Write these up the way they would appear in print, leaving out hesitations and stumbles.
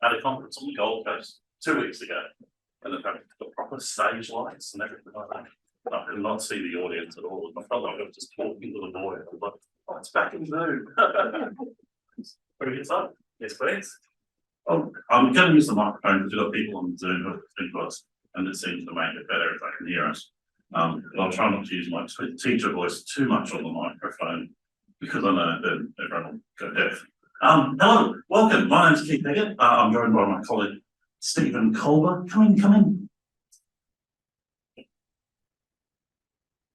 At a conference on the Gold Coast 2 weeks ago, and they've got proper stage lights and everything like that. I could not see the audience at all. I felt like I was just talking to the boy. I was like, oh, it's back in Zoom. What do you say? Yes, please. Oh, I'm going to use the microphone because we've got people on Zoom who think to us, and it seems to make it better if they can hear us. But I'll try not to use my teacher voice too much on the microphone because I know that everyone will go deaf. Hello, welcome. My name's Keith Eggett. I'm joined by my colleague Stephen Culver. Come in.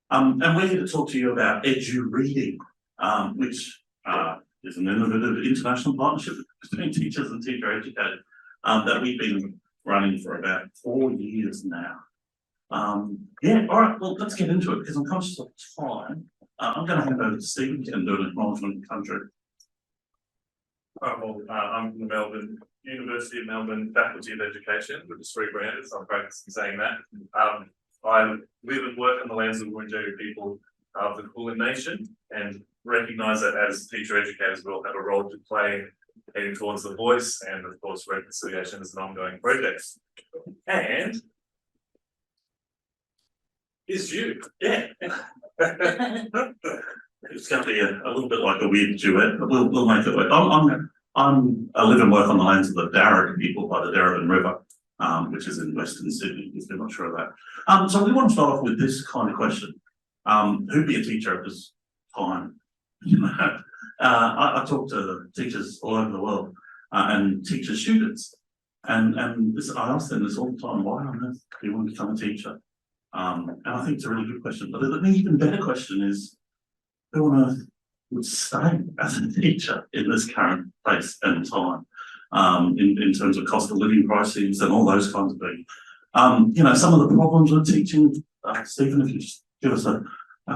And we're here to talk to you about Edu Reading, which is an innovative international partnership between teachers and teacher educators that we've been running for about 4 years now. Yeah, all right, well, let's get into it because I'm conscious of time. I'm going to hand over to Stephen and do an acknowledgement of the country. I'm from the Melbourne University of Melbourne Faculty of Education, which is rebranded, so I'm practicing saying that. I live and work on the lands of the Wurundjeri people of the Kulin Nation and recognise that as teacher educators we'll have a role to play heading towards the voice, and of course reconciliation is an ongoing project. And is you. Yeah. It's going to be a little bit like a weird duet, but we'll make it work. I live and work on the lands of the Darug people by the Darabin River, which is in Western Sydney, if you're not sure of that. So we want to start off with this kind of question. Who'd be a teacher at this time? I talk to teachers all over the world and teacher students, and I ask them this all the time: why on earth do you want to become a teacher? And I think it's a really good question. But the even better question is, who on earth would stay as a teacher in this current place and time, in terms of cost of living crises and all those kinds of things? Some of the problems with teaching, Stephen, if you just give us a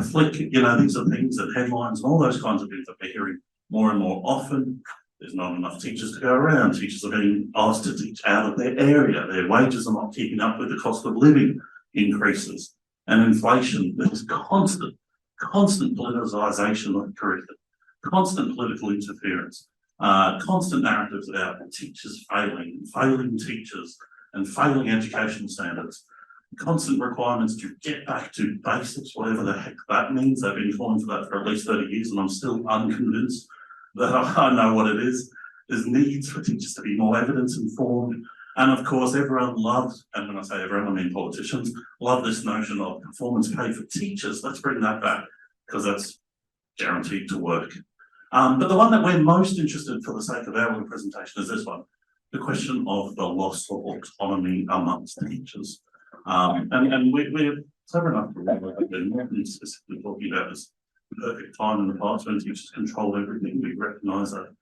flick, these are things that headlines and all those kinds of things that we're hearing more and more often. There's not enough teachers to go around. Teachers are being asked to teach out of their area. Their wages are not keeping up with the cost of living increases and inflation. There's constant politicization of the curriculum, constant political interference, constant narratives about teachers failing teachers and failing educational standards, constant requirements to get back to basics, whatever the heck that means. They've been calling for that for at least 30 years and I'm still unconvinced that I know what it is. There's needs for teachers to be more evidence informed. And of course, everyone loves, and when I say everyone, I mean politicians, love this notion of performance pay for teachers. Let's bring that back because that's guaranteed to work. But the one that we're most interested for the sake of our little presentation is this one, the question of the loss of autonomy amongst teachers. And we're clever enough to remember that we're not specifically talking about this perfect time in the past when teachers control everything. We recognise that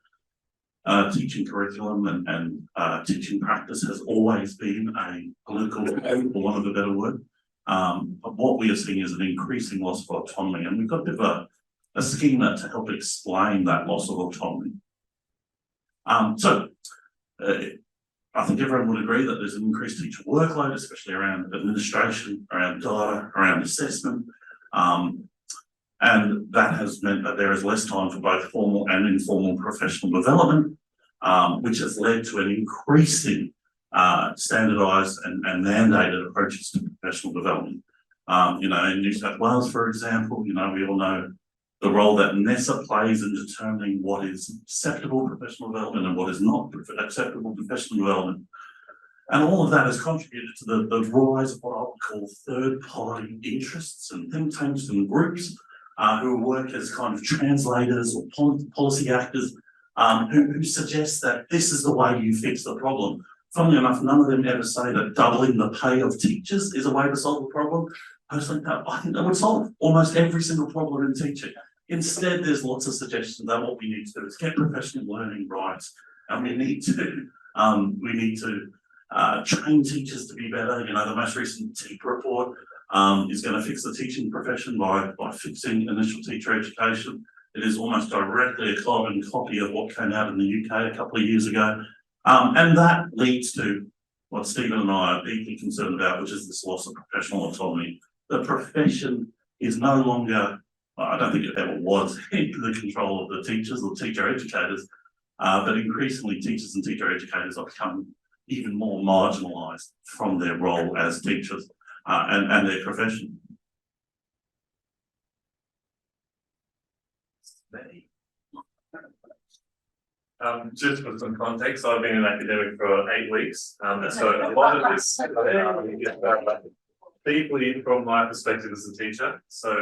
teaching curriculum and teaching practice has always been a political, for want of a better word. But what we are seeing is an increasing loss of autonomy, and we've got a bit of a schema to help explain that loss of autonomy. I think everyone would agree that there's an increased teacher workload, especially around administration, around data, around assessment. And that has meant that there is less time for both formal and informal professional development, which has led to an increasing standardised and mandated approaches to professional development. In New South Wales, for example, we all know the role that NESA plays in determining what is acceptable professional development and what is not acceptable professional development. And all of that has contributed to the rise of what I would call third-party interests and think tanks and groups who work as kind of translators or policy actors who suggest that this is the way you fix the problem. Funnily enough, none of them ever say that doubling the pay of teachers is a way to solve the problem. Personally, I think that would solve almost every single problem in teaching. Instead, there's lots of suggestions that what we need to do is get professional learning right, and we need to train teachers to be better. The most recent TEEP report is going to fix the teaching profession by fixing initial teacher education. It is almost directly a carbon copy of what came out in the UK a couple of years ago. And that leads to what Stephen and I are deeply concerned about, which is this loss of professional autonomy. The profession is no longer I don't think it ever was in the control of the teachers or teacher educators, but increasingly teachers and teacher educators are becoming even more marginalised from their role as teachers and their profession. Just for some context, I've been an academic for 8 weeks, so a lot of this is deeply from my perspective as a teacher. So,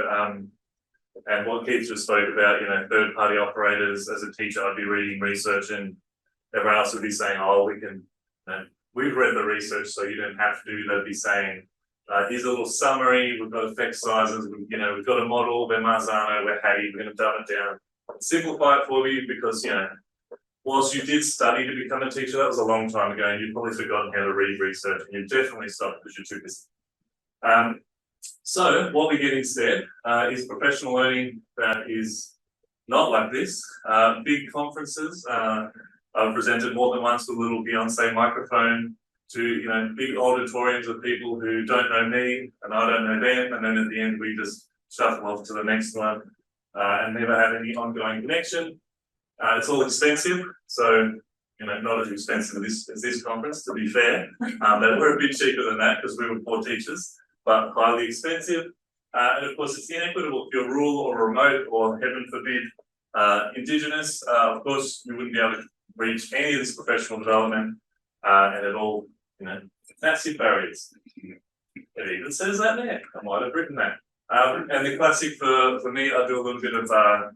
and what Keith just spoke about, you know, third-party operators. As a teacher, I'd be reading research, and everyone else would be saying, "Oh, we can, you know, we've read the research, so you don't have to." They'd be saying, "Here's a little summary. We've got effect sizes. We've got a model. We're Marzano. We're Hattie. We're going to dumb it down, simplify it for you because, you know." Whilst you did study to become a teacher, that was a long time ago, and you've probably forgotten how to read research, and you've definitely stopped because you're too busy. So what we get instead is professional learning that is not like this. Big conferences. I've presented more than once with a little Beyonce microphone to, you know, big auditoriums of people who don't know me and I don't know them, and then at the end we just shuffle off to the next one and never have any ongoing connection. It's all expensive, so, you know, not as expensive as this conference, to be fair. They were a bit cheaper than that because we were poor teachers, but highly expensive. And of course, it's inequitable if you're rural or remote or, heaven forbid, Indigenous. Of course, you wouldn't be able to reach any of this professional development, and it all, you know, massive barriers. It even says that there. I might have written that. And the classic for me, I do a little bit of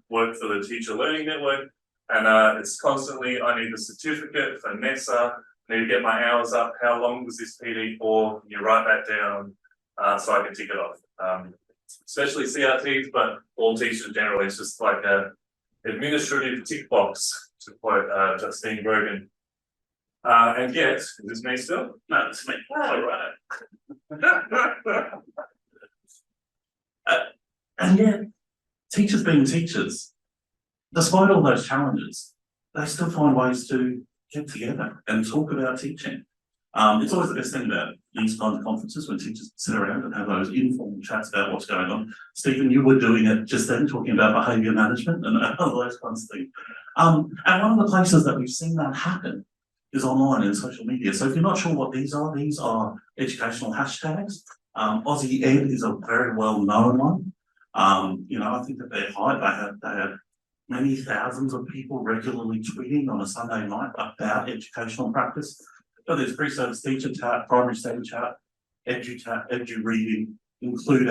work for the Teacher Learning Network. And it's constantly, I need a certificate for NESA, I need to get my hours up, how long was this PD for, you write that down so I can tick it off. Especially CRTs, but all teachers generally, it's just like a administrative tick box, to quote Justine Brogan. And yet, is this me still? No, it's me. Oh, right. And yet, teachers being teachers, despite all those challenges, they still find ways to get together and talk about teaching. It's always the best thing about these kinds of conferences when teachers sit around and have those informal chats about what's going on. Stephen, you were doing it just then, talking about behaviour management and all those kinds of things. And one of the places that we've seen that happen is online and social media. So if you're not sure what these are educational hashtags. Aussie Ed is a very well-known one. You know, I think that they're high. They have many thousands of people regularly tweeting on a Sunday night about educational practice. So there's pre-service teacher chat, primary study chat, edu chat, edu reading, include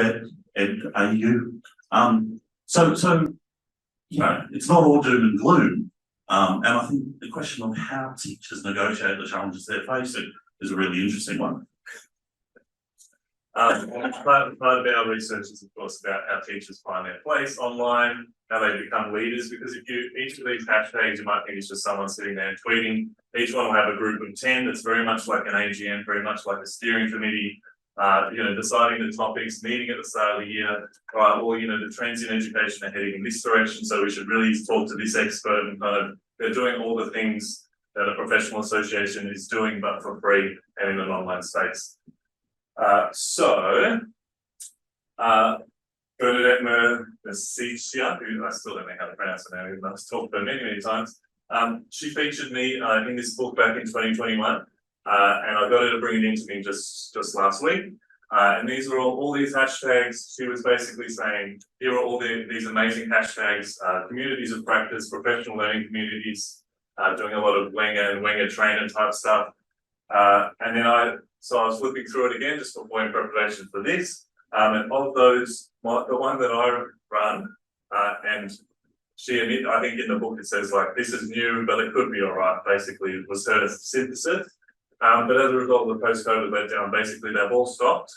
ed AU. So you know, it's not all doom and gloom. And I think the question of how teachers negotiate the challenges they're facing is a really interesting one. Part of our research is, of course, about how teachers find their place online, how they become leaders, because if you, each of these hashtags, you might think it's just someone sitting there tweeting. Each one will have a group of 10 that's very much like an AGM, very much like a steering committee, you know, deciding the topics, meeting at the start of the year, or, you know, the trends in education are heading in this direction, so we should really talk to this expert, and kind of, they're doing all the things that a professional association is doing, but for free and in an online space. Bernadette Mercicia, who I still don't know how to pronounce her name, even though I've talked to her many, many times. She featured me in this book back in 2021, and I got her to bring it into me just last week. And these are all these hashtags. She was basically saying, here are all these amazing hashtags, communities of practice, professional learning communities, doing a lot of Wenger and Wenger trainer type stuff. And then so I was flipping through it again just for in preparation for this. And of those, the one that I run, and she admitted, I think in the book it says like, this is new, but it could be all right. Basically, it was her synthesis. But as a result of the post-COVID letdown, basically they've all stopped.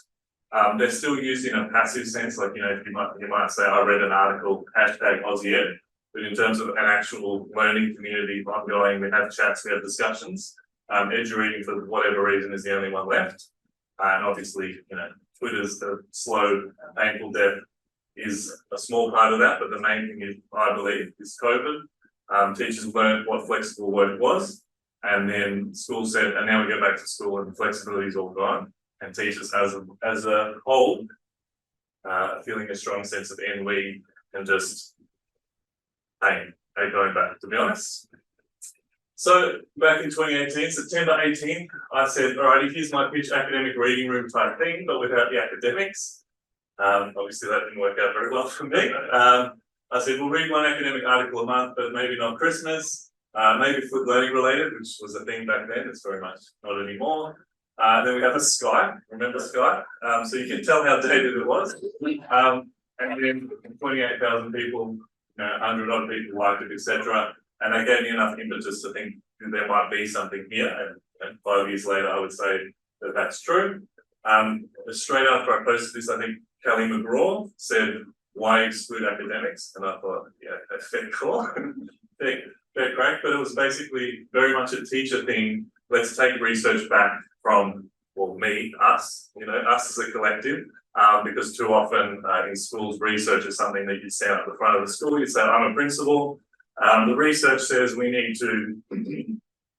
They're still used in a passive sense, like, you know, you might say, I read an article, hashtag Aussie Ed, but in terms of an actual learning community ongoing, we have chats, we have discussions. Edu reading, for whatever reason, is the only one left. And obviously, you know, Twitter's the slow, painful death is a small part of that, but the main thing is, I believe, is COVID. Teachers learned what flexible work was, and then school said, and now we go back to school and the flexibility is all gone. And teachers as a whole, feeling a strong sense of ennui, and just pain, going back, to be honest. So back in 2018, September 18th, I said, all right, here's my pitch, academic reading room type thing, but without the academics. Obviously that didn't work out very well for me. I said, we'll read one academic article a month, but maybe not Christmas, maybe food learning related, which was a thing back then, it's very much not anymore. Then we have a Skype, remember Skype? So you can tell how dated it was. And then 28,000 people, 100 odd people liked it, etc. And that gave me enough impetus to think there might be something here. And 5 years later, I would say that that's true. Straight after I posted this, I think Kelly McGraw said, why exclude academics? And I thought, yeah, that's fair call, fair crack. But it was basically very much a teacher thing. Let's take research back from, well, me, us, us as a collective. Because too often in schools, research is something that you stand at the front of the school, you say, I'm a principal. The research says we need to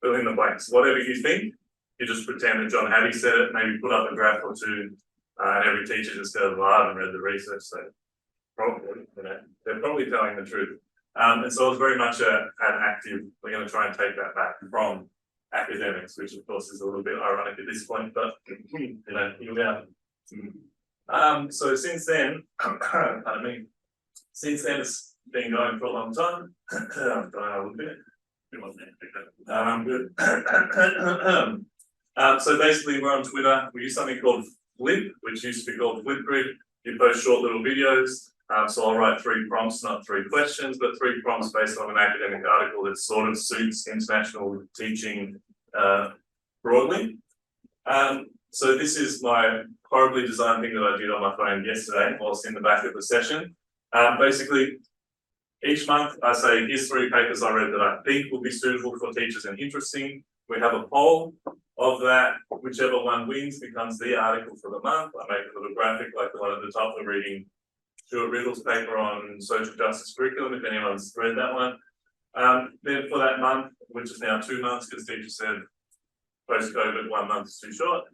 fill in the blanks. Whatever you think, you just pretend that John Hattie said it, maybe put up a graph or two, and every teacher just goes, well, I haven't read the research, so probably, they're probably telling the truth. And so it was very much an active, we're going to try and take that back from academics, which of course is a little bit ironic at this point, but here we are. So since then, pardon me, since then it's been going for a long time. I'm going a little bit. Good. So basically we're on Twitter. We use something called Flip, which used to be called Flipgrid. You post short little videos. So I'll write 3 prompts, not 3 questions, but 3 prompts based on an academic article that sort of suits international teaching broadly. So this is my horribly designed thing that I did on my phone yesterday whilst in the back of the session. Basically, each month I say, here's 3 papers I read that I think will be suitable for teachers and interesting. We have a poll of that. Whichever one wins becomes the article for the month. I make a little graphic like the one at the top. We're reading Stuart Riddle's paper on social justice curriculum, if anyone's read that one. Then for that month, which is now 2 months, because teachers said post-COVID 1 month is too short.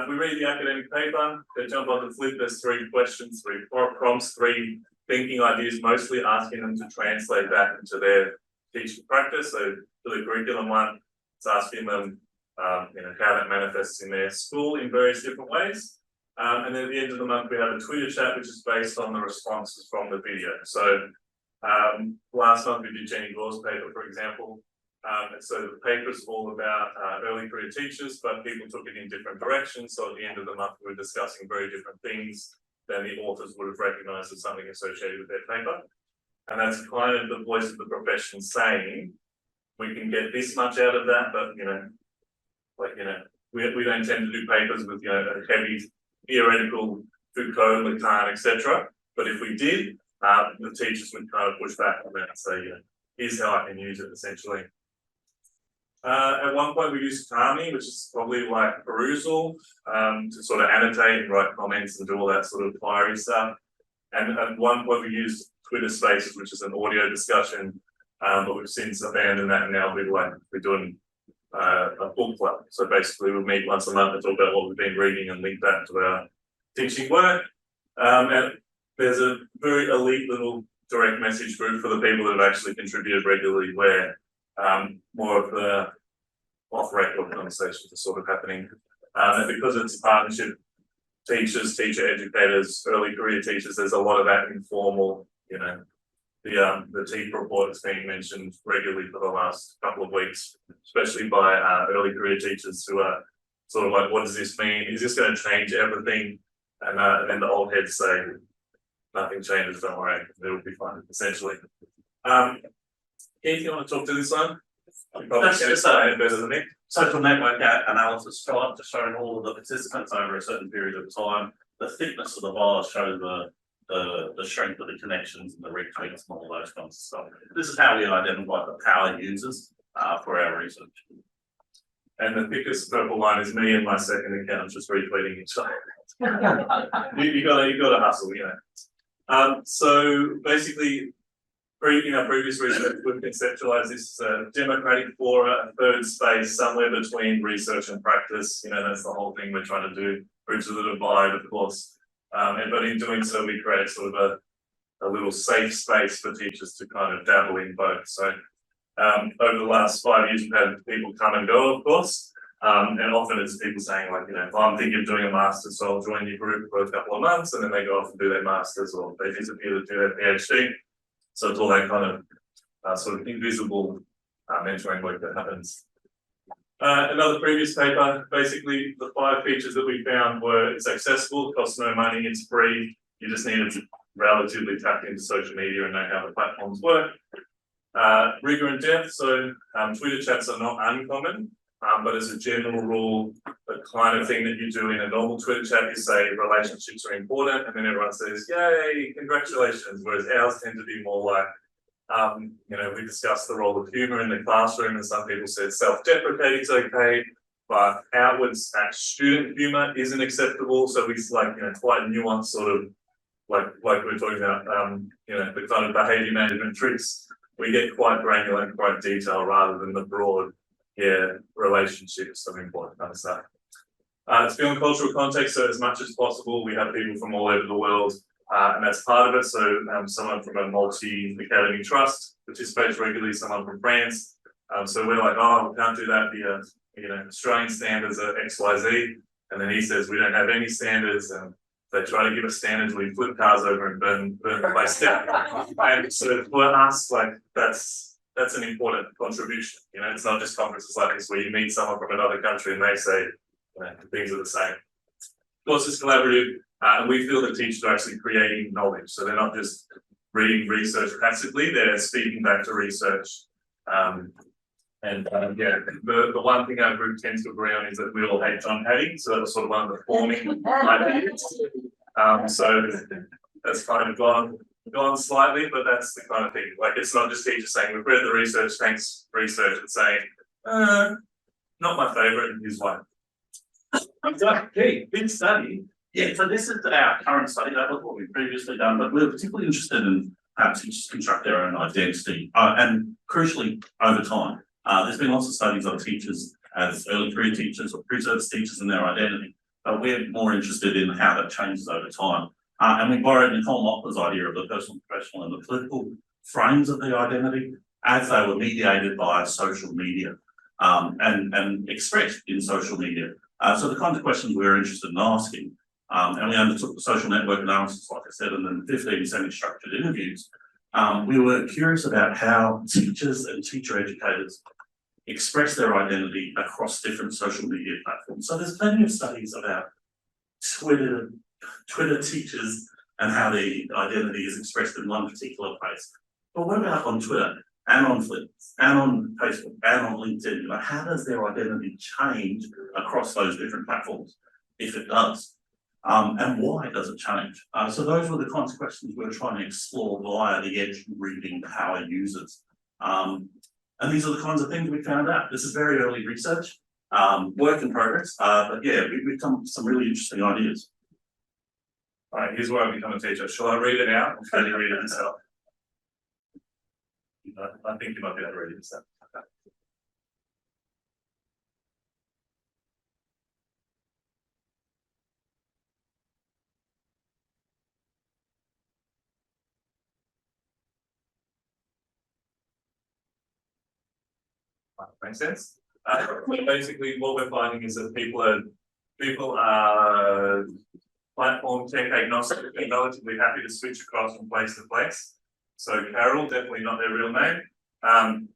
We read the academic paper, they jump on the Flip, there's 3 questions, 3 prompts, 3 thinking ideas, mostly asking them to translate that into their teaching practice. So for the curriculum one, it's asking them how that manifests in their school in various different ways. And then at the end of the month, we have a Twitter chat, which is based on the responses from the video. So last month we did Jenny Gore's paper, for example. And so the paper is all about early career teachers, but people took it in different directions. So at the end of the month, we were discussing very different things than the authors would have recognized as something associated with their paper. And that's kind of the voice of the profession saying, we can get this much out of that, but we don't tend to do papers with a heavy theoretical Foucault, Lacan, etc. But if we did, the teachers would kind of push back on that and say, here's how I can use it essentially. At one point we used Kami, which is probably like perusal, to sort of annotate and write comments and do all that sort of fiery stuff. And at one point we used Twitter Spaces, which is an audio discussion, but we've since abandoned that, and now we're doing a book club. So basically we'll meet once a month and talk about what we've been reading and link that to our teaching work. And there's a very elite little direct message group for the people that have actually contributed regularly, where more of the off-record conversations are sort of happening. And because it's partnership, teachers, teacher educators, early career teachers, there's a lot of that informal, the TEEP report has been mentioned regularly for the last couple of weeks, especially by early career teachers who are sort of like, what does this mean? Is this going to change everything? And then the old heads say, nothing changes, don't worry, it'll be fine, essentially. Keith, you want to talk to this one? That's just a better than me. Social network analysis chart just showing all of the participants over a certain period of time. The thickness of the bars show the strength of the connections and the retweets and all those kinds of stuff. This is how we identify the power users for our research. And the thickest purple line is me and my second account just retweeting each other. you gotta hustle, So basically, in our previous research, we've conceptualized this as a democratic fora, a third space somewhere between research and practice. That's the whole thing we're trying to do, bridge the divide, of course. But in doing so, we create sort of a little safe space for teachers to kind of dabble in both. So over the last 5 years, we've had people come and go, of course. And often it's people saying like, if I'm thinking of doing a master's, so I'll join your group for a couple of months and then they go off and do their master's, or they disappear to do their PhD. So it's all that kind of sort of invisible mentoring work that happens. Another previous paper, basically the 5 features that we found were: it's accessible, costs no money, it's free, you just need to relatively tap into social media and know how the platforms work. Rigor and depth, so Twitter chats are not uncommon. But as a general rule, the kind of thing that you do in a normal Twitter chat is say relationships are important, and then everyone says, yay, congratulations. Whereas ours tend to be more like, we discussed the role of humor in the classroom, and some people said self-deprecating is okay, but outwards student humor isn't acceptable. So we like, quite nuanced sort of like we're talking about, the kind of behavior management tricks. We get quite granular and quite detailed rather than the broad, relationships are important kind of stuff. It's beyond cultural context, so as much as possible, we have people from all over the world, and that's part of it. So someone from a multi-academy trust participates regularly, someone from France. So we're like, oh, we can't do that. The Australian standards are XYZ, and then he says we don't have any standards, and they try to give us standards, we flip cars over and burn the place down. And so for us, like that's an important contribution. It's not just conferences like this where you meet someone from another country and they say, things are the same. Of course, it's collaborative, and we feel that teachers are actually creating knowledge. So they're not just reading research passively, they're speaking back to research. The one thing our group tends to agree on is that we all hate John Hattie. So that was sort of one of the forming ideas. So that's kind of gone slightly, but that's the kind of thing. Like, it's not just teachers saying we've read the research, thanks research, and saying not my favorite, and here's why. Okay, big study. Yeah, so this is our current study. That was what we've previously done, but we're particularly interested in how teachers construct their own identity, and crucially over time. There's been lots of studies on teachers as early career teachers or pre-service teachers and their identity, but we're more interested in how that changes over time. And we borrowed Nicole Mockler's idea of the personal, professional, and the political frames of the identity as they were mediated by social media and expressed in social media. So the kinds of questions we were interested in asking, and we undertook the social network analysis, like I said, and then 15 semi-structured interviews. We were curious about how teachers and teacher educators express their identity across different social media platforms. So there's plenty of studies about Twitter teachers and how the identity is expressed in one particular place. But what about on Twitter and on Flip and on Facebook and on LinkedIn? How does their identity change across those different platforms, if it does? And why does it change? So those were the kinds of questions we were trying to explore via the edge reading power users. And these are the kinds of things we found out. This is very early research, work in progress, but yeah, we've come up with some really interesting ideas. All right, here's where I become a teacher. Shall I read it out or can you read it yourself? I think you might be able to read it yourself. Okay. Makes sense. Basically, what we're finding is that people are platform tech agnostic and relatively happy to switch across from place to place. So Carol, definitely not their real name.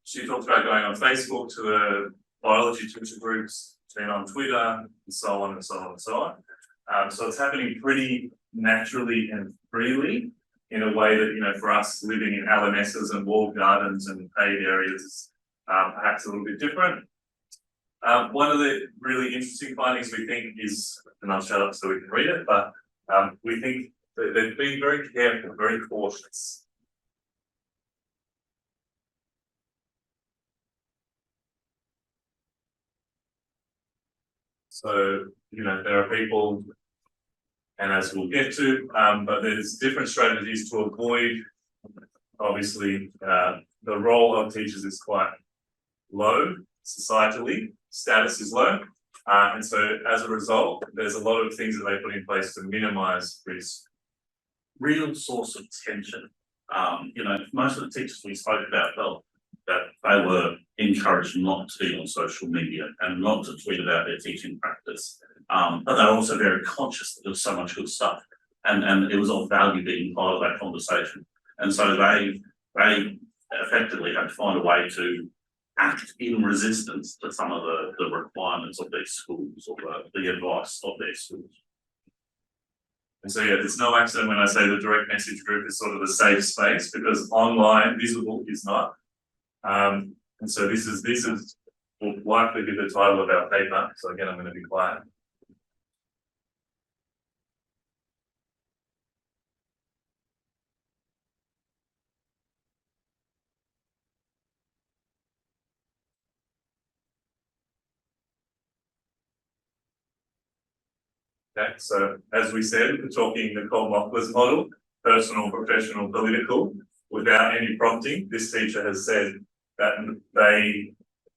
She talks about going on Facebook to the biology teacher groups, being on Twitter, and so on and so on and so on. So it's happening pretty naturally and freely in a way that, for us living in LMSs and walled gardens and paid areas is perhaps a little bit different. One of the really interesting findings we think is, and I'll shut up so we can read it, but we think that they've been very careful, very cautious. So, there are people, and as we'll get to, but there's different strategies to avoid, obviously, the role of teachers is quite low societally, status is low. And so as a result, there's a lot of things that they put in place to minimize risk. real source of tension. You know, most of the teachers we spoke about felt that they were encouraged not to be on social media and not to tweet about their teaching practice. But they're also very conscious that there's so much good stuff, and it was of value being part of that conversation. And so they effectively had to find a way to act in resistance to some of the requirements of their schools or the advice of their schools. And so yeah, there's no accident when I say the direct message group is sort of a safe space, because online visible is not. And so this will likely be the title of our paper. So again, I'm going to be quiet. Okay, so as we said, we're talking the Cole-Mockler's model, personal, professional, political, without any prompting. This teacher has said that they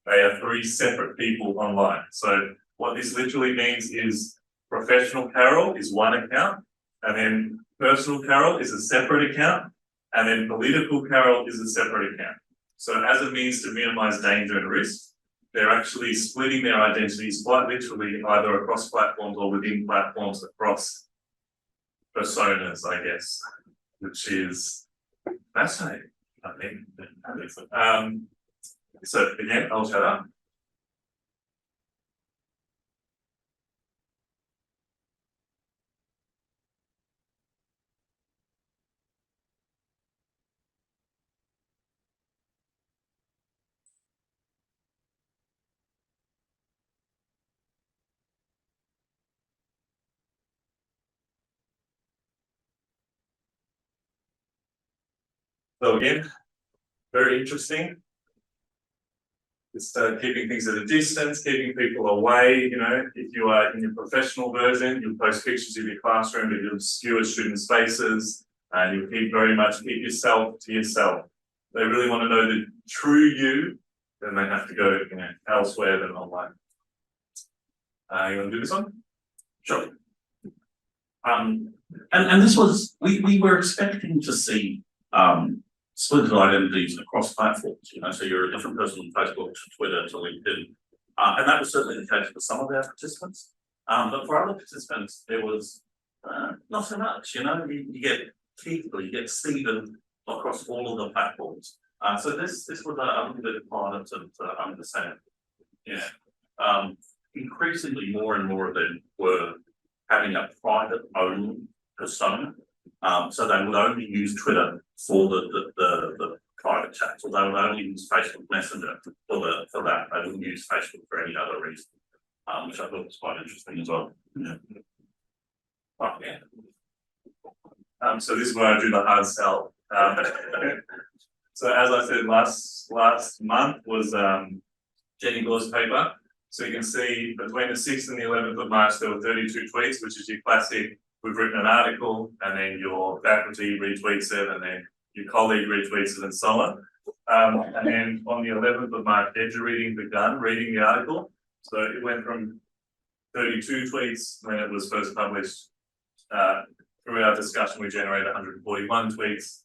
are three separate people online. So what this literally means is professional Carol is one account, and then personal Carol is a separate account, and then political Carol is a separate account. So as a means to minimize danger and risk, they're actually splitting their identities quite literally either across platforms or within platforms across personas, I guess, which is fascinating, I think. So again, I'll shut up. So again, very interesting. It's keeping things at a distance, keeping people away. You know, if you are in your professional version, you'll post pictures of your classroom, but you'll obscure students' faces, and you'll keep yourself to yourself. They really want to know the true you, then they have to go, you know, elsewhere than online. You want to do this one? Sure. And this was we were expecting to see split identities across platforms, you know, so you're a different person on Facebook to Twitter to LinkedIn. And that was certainly the case for some of our participants. But for other participants, there was not so much, you know, you get people, you get Stephen across all of the platforms. So this was a little bit harder to understand. Yeah. Increasingly more and more of them were having a private only persona. So they would only use Twitter for the private chats, or they would only use Facebook Messenger for that. They wouldn't use Facebook for any other reason, which I thought was quite interesting as well. Yeah. Oh, yeah. So this is where I do the hard sell. So as I said, last month was Jenny Gore's paper. So you can see between the 6th and the 11th of March, there were 32 tweets, which is your classic. We've written an article, and then your faculty retweets it, and then your colleague retweets it, and so on. And then on the 11th of March, EduReading began reading the article. So it went from 32 tweets when it was first published. Through our discussion, we generated 141 tweets.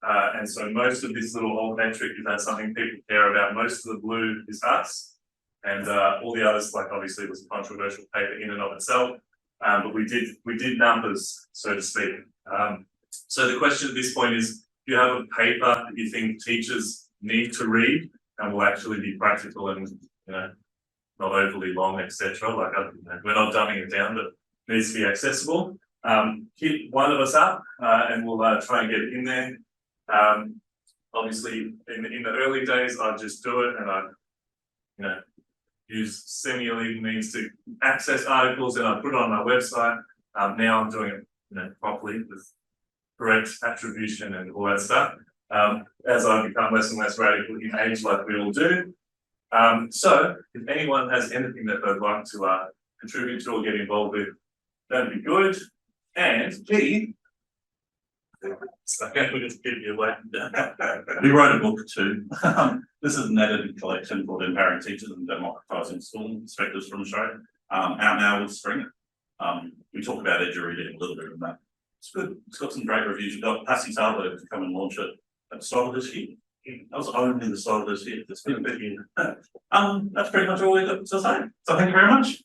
And so most of this little old metric is that something people care about. Most of the blue is us, and all the others, like obviously, it was a controversial paper in and of itself. But we did numbers, so to speak. So the question at this point is, do you have a paper that you think teachers need to read and will actually be practical and, you know, not overly long, etc. Like, we're not dumbing it down, but it needs to be accessible. Hit one of us up, and we'll try and get it in there. Obviously, in the early days, I'd just do it, and I'd, you know, use semi-illegal means to access articles, and I put it on my website. Now I'm doing it, you know, properly with correct attribution and all that stuff. As I become less and less radical in age, like we all do. So if anyone has anything that they'd like to contribute to or get involved with, that'd be good. And B, so we'll just give you away. We wrote a book too. This is an edited collection called Empowering Teachers and Democratising School Perspectives from Australia. Out now with spring. We talk about EduReading a little bit in that. It's good. It's got some great reviews. You've got Passy Talbot to come and launch it at the start of this year. That was only the start of this year. It's been a bit. That's pretty much all we've got to say. So thank you very much.